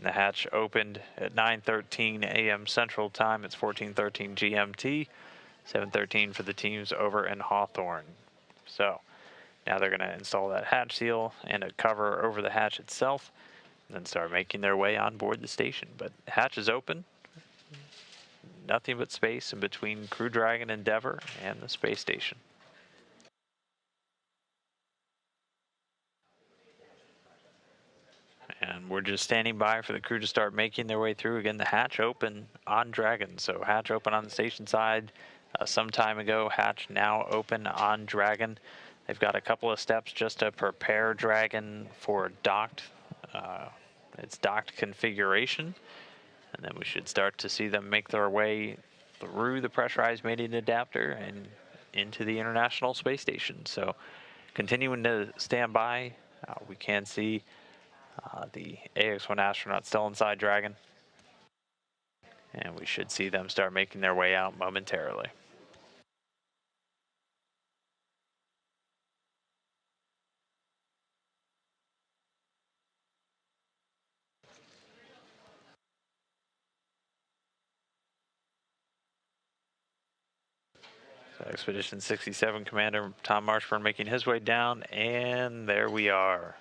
The hatch opened at 9:13 a.m. Central Time. It's 14:13 GMT, 7:13 for the teams over in Hawthorne. So now they're going to install that hatch seal and a cover over the hatch itself, and then start making their way on board the station. But the hatch is open. Nothing but space in between Crew Dragon Endeavour and the space station. And we're just standing by for the crew to start making their way through. Again, the hatch open on Dragon. So hatch open on the station side some time ago. Hatch now open on Dragon. They've got a couple of steps just to prepare Dragon for docked. Its docked configuration. And then we should start to see them make their way through the pressurized mating adapter and into the International Space Station. So continuing to stand by, we can see the AX-1 astronaut still inside Dragon. And we should see them start making their way out momentarily. So Expedition 67 Commander Tom Marshburn making his way down, and there we are.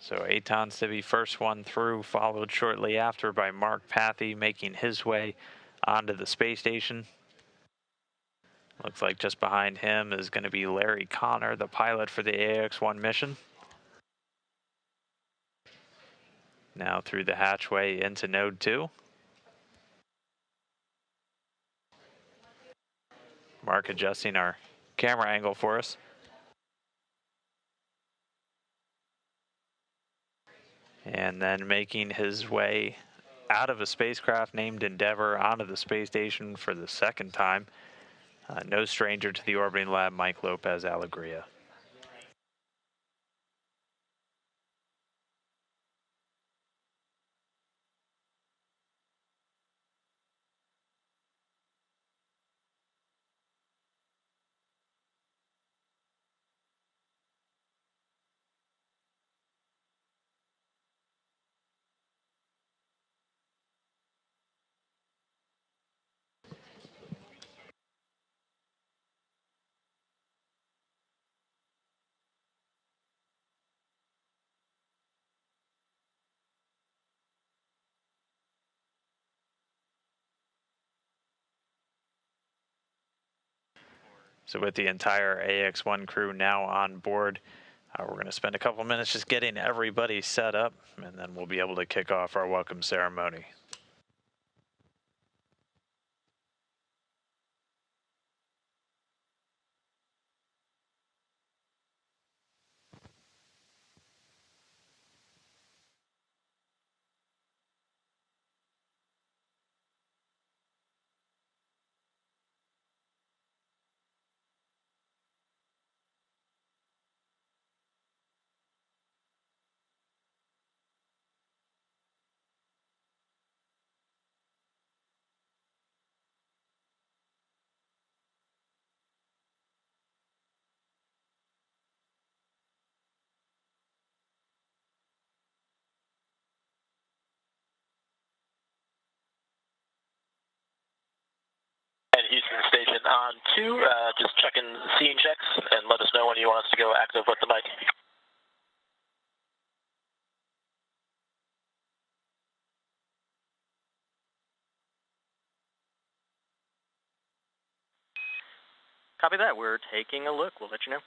So Eitan Stibbe, first one through, followed shortly after by Mark Pathy making his way onto the space station. Looks like just behind him is going to be Larry Connor, the pilot for the AX-1 mission. Now through the hatchway into Node 2. Mark adjusting our camera angle for us. And then making his way out of a spacecraft named Endeavour onto the space station for the second time. No stranger to the orbiting lab, Mike Lopez Alegria. So with the entire AX-1 crew now on board, we're going to spend a couple minutes just getting everybody set up, and then we'll be able to kick off our welcome ceremony. And Houston Station on 2, just checking scene checks and let us know when you want us to go active with the mic. Copy that. We're taking a look. We'll let you know.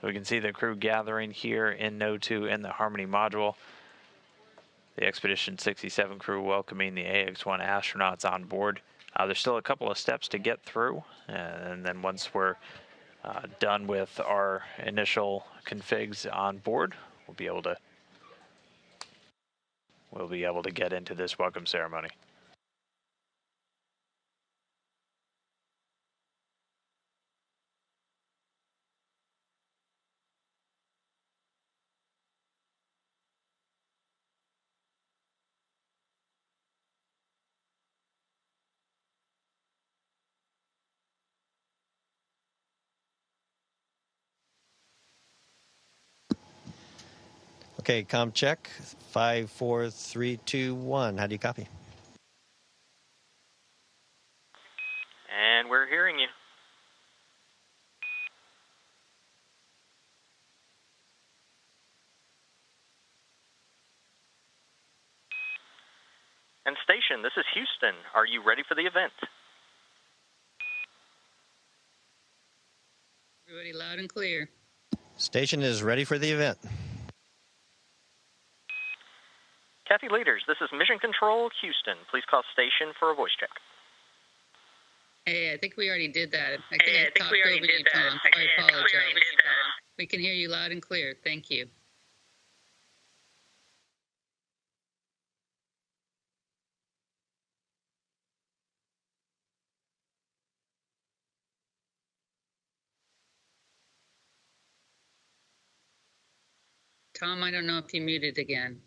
We can see the crew gathering here in Node 2 in the Harmony module. The Expedition 67 crew welcoming the AX-1 astronauts on board. There's still a couple of steps to get through, and then once we're done with our initial configs on board, we'll be able to get into this welcome ceremony. Okay, comm check. 5, 4, 3, 2, 1. How do you copy? And we're hearing you. And station, this is Houston. Are you ready for the event? Everybody loud and clear. Station is ready for the event. Kathy Leaders, this is Mission Control, Houston. Please call station for a voice check. Hey, I think we already did that. I think we already did that. Tom. I apologize. We can hear you loud and clear. Thank you. Tom, I don't know if you muted again.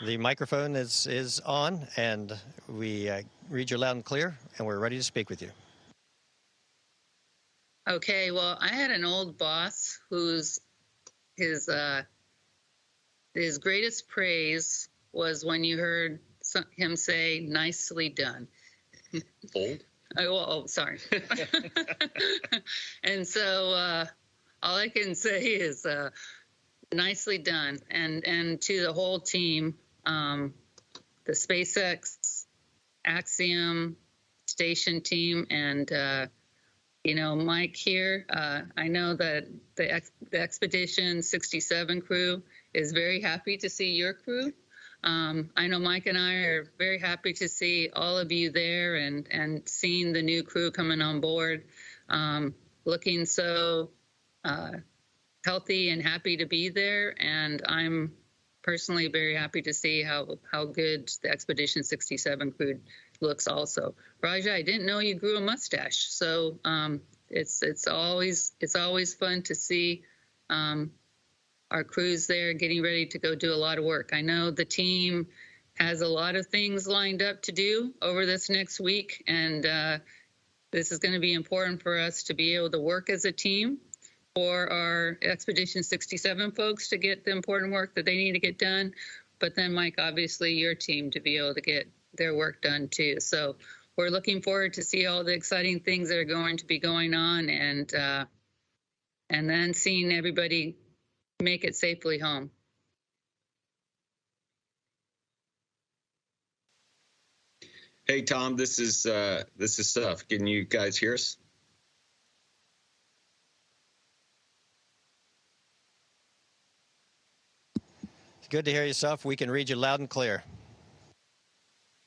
The microphone is on, and we read you loud and clear, and we're ready to speak with you. Okay, well, I had an old boss whose his greatest praise was when you heard him say, "Nicely done." Old? Oh, sorry. And so all I can say is nicely done. And to the whole team, the SpaceX, Axiom, station team, and Mike here, I know that the Expedition 67 crew is very happy to see your crew. I know Mike and I are very happy to see all of you there and seeing the new crew coming on board, looking so healthy and happy to be there. And I'm personally very happy to see how good the Expedition 67 crew looks also. Raja, I didn't know you grew a mustache, so it's always fun to see our crews there getting ready to go do a lot of work. I know the team has a lot of things lined up to do over this next week, and this is going to be important for us to be able to work as a team for our Expedition 67 folks to get the important work that they need to get done. But then, Mike, obviously your team to be able to get their work done too. So we're looking forward to see all the exciting things that are going to be going on, and then seeing everybody make it safely home. Hey Tom, this is Seth. Can you guys hear us? It's good to hear you, Seth. We can read you loud and clear.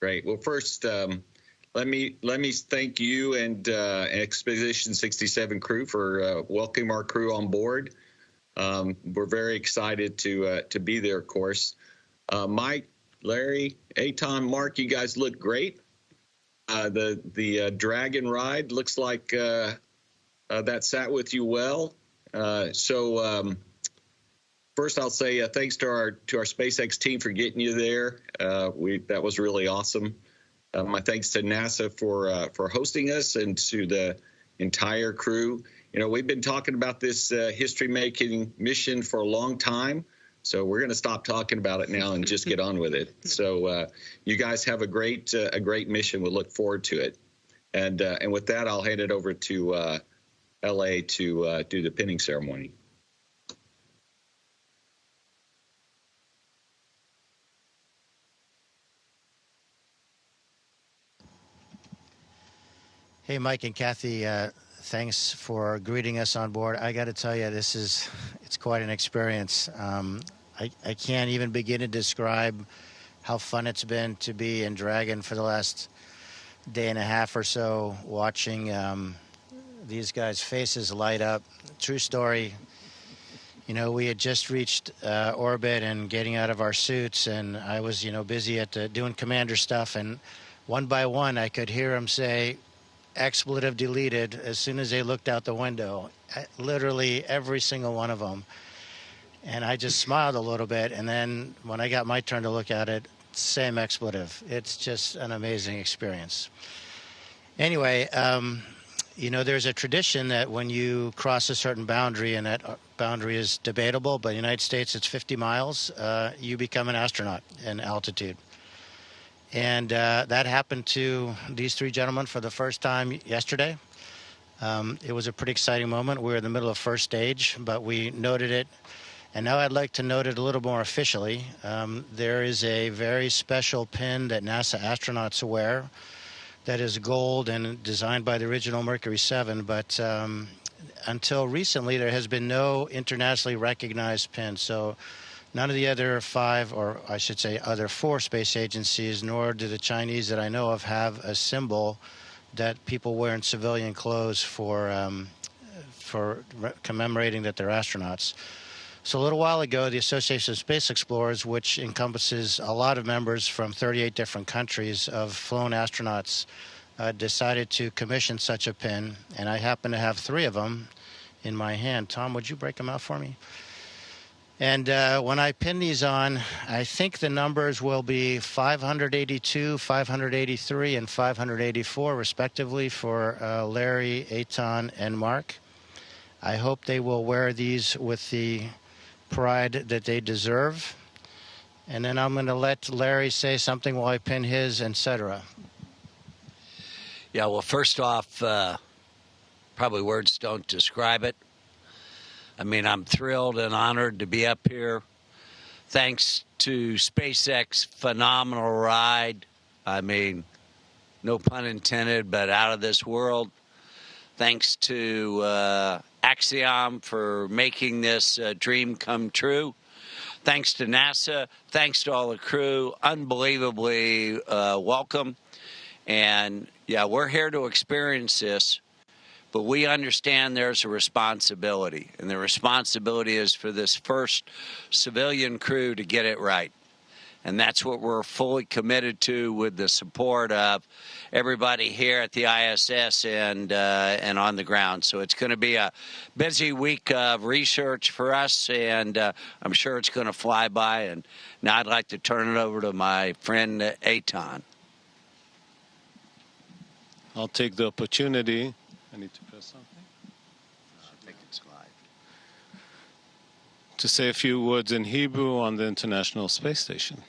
Great. Well, first, let me thank you and Expedition 67 crew for welcoming our crew on board. We're very excited to be there, of course. Mike, Larry, Tom, Mark, you guys look great. The Dragon ride looks like that sat with you well. First, I'll say thanks to our SpaceX team for getting you there. That was really awesome. My thanks to NASA for hosting us, and to the entire crew. We've been talking about this history-making mission for a long time, so we're going to stop talking about it now and just get on with it. So you guys have a great mission. We'll look forward to it. And with that, I'll hand it over to LA to do the pinning ceremony. Hey, Mike and Kathy, thanks for greeting us on board. I got to tell you, it's quite an experience. I can't even begin to describe how fun it's been to be in Dragon for the last day and a half or so, watching these guys' faces light up. True story. You know, we had just reached orbit and getting out of our suits, and I was, busy at doing commander stuff, and one by one I could hear them say, expletive deleted, as soon as they looked out the window. Literally every single one of them. And I just smiled a little bit, and then when I got my turn to look at it, same expletive. It's just an amazing experience. Anyway, there's a tradition that when you cross a certain boundary, and that boundary is debatable, but in the United States it's 50 miles, you become an astronaut in altitude. And that happened to these three gentlemen for the first time yesterday. It was a pretty exciting moment. We were in the middle of first stage, but we noted it. And now I'd like to note it a little more officially. There is a very special pin that NASA astronauts wear that is gold and designed by the original Mercury 7, but until recently there has been no internationally recognized pin. So none of the other five, or I should say other four space agencies, nor do the Chinese that I know of, have a symbol that people wear in civilian clothes for commemorating that they're astronauts. So a little while ago, the Association of Space Explorers, which encompasses a lot of members from 38 different countries of flown astronauts, decided to commission such a pin, and I happen to have three of them in my hand. Tom, would you break them out for me? And when I pin these on, I think the numbers will be 582, 583, and 584, respectively, for Larry, Eitan, and Mark. I hope they will wear these with the pride that they deserve. And then I'm going to let Larry say something while I pin his, etc. Yeah, well, first off, probably words don't describe it. I mean, I'm thrilled and honored to be up here. Thanks to SpaceX, phenomenal ride. I mean, no pun intended, but out of this world. Thanks to Axiom for making this dream come true. Thanks to NASA. Thanks to all the crew. Unbelievably welcome. And, yeah, we're here to experience this. But we understand there's a responsibility, and the responsibility is for this first civilian crew to get it right. And that's what we're fully committed to, with the support of everybody here at the ISS and on the ground. So it's going to be a busy week of research for us, and I'm sure it's going to fly by. And now I'd like to turn it over to my friend Eitan. I'll take the opportunity. I need to press something. I think it's live. To say a few words in Hebrew on the International Space Station.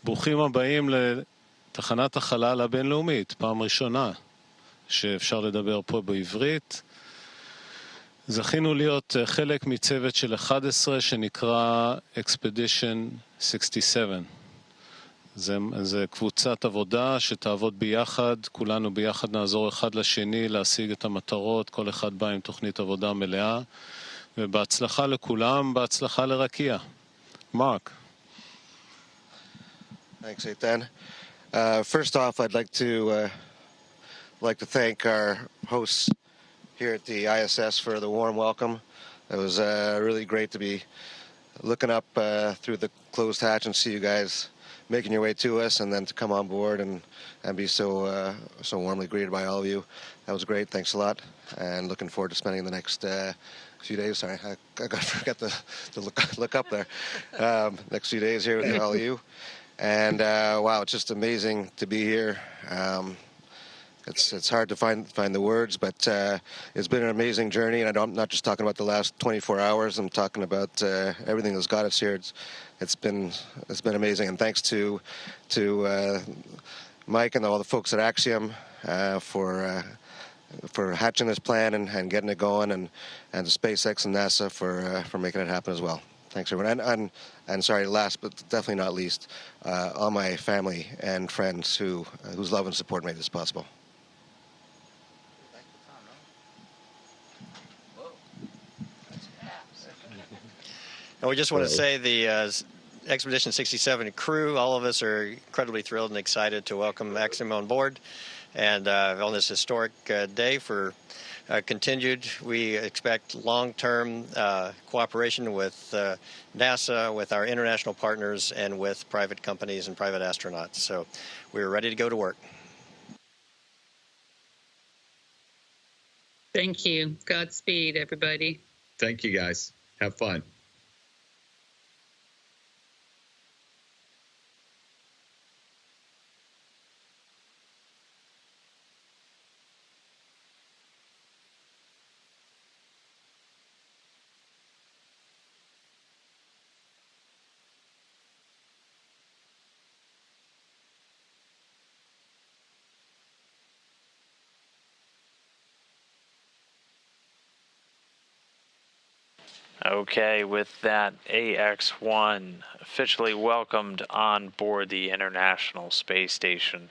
ברוכים הבאים לתחנת החלל הבינלאומית, פעם ראשונה שאפשר לדבר פה בעברית. זכינו להיות חלק מצוות של 11 שנקרא Expedition 67. זה קבוצת עבודה שתעבוד ביחד, כולנו ביחד נעזור אחד לשני להשיג את המטרות, כל אחד בא עם תוכנית עבודה מלאה, ובהצלחה לכולם, בהצלחה לרקיע. Mark. Thanks, Eitan. First off, I'd like to thank our hosts here at the ISS for the warm welcome. It was really great to be looking up through the closed hatch and see you guys making your way to us, and then to come on board and be so warmly greeted by all of you. That was great. Thanks a lot, and looking forward to spending the next few days. Sorry, I forgot to look up there. Next few days here with all of you. And wow, it's just amazing to be here. It's hard to find the words, but it's been an amazing journey. And I'm not just talking about the last 24 hours. I'm talking about everything that's got us here. It's been amazing. And thanks to Mike and all the folks at Axiom for hatching this plan and getting it going, and to SpaceX and NASA for making it happen as well. Thanks, everyone. And sorry, last but definitely not least, all my family and friends whose love and support made this possible. And we just want to So- say the Expedition 67 crew, all of us are incredibly thrilled and excited to welcome Axiom on board. And on this historic day for continued, we expect long-term cooperation with NASA, with our international partners, and with private companies and private astronauts. So we're ready to go to work. Thank you. Godspeed, everybody. Thank you, guys. Have fun. Okay, with that, AX-1 officially welcomed on board the International Space Station.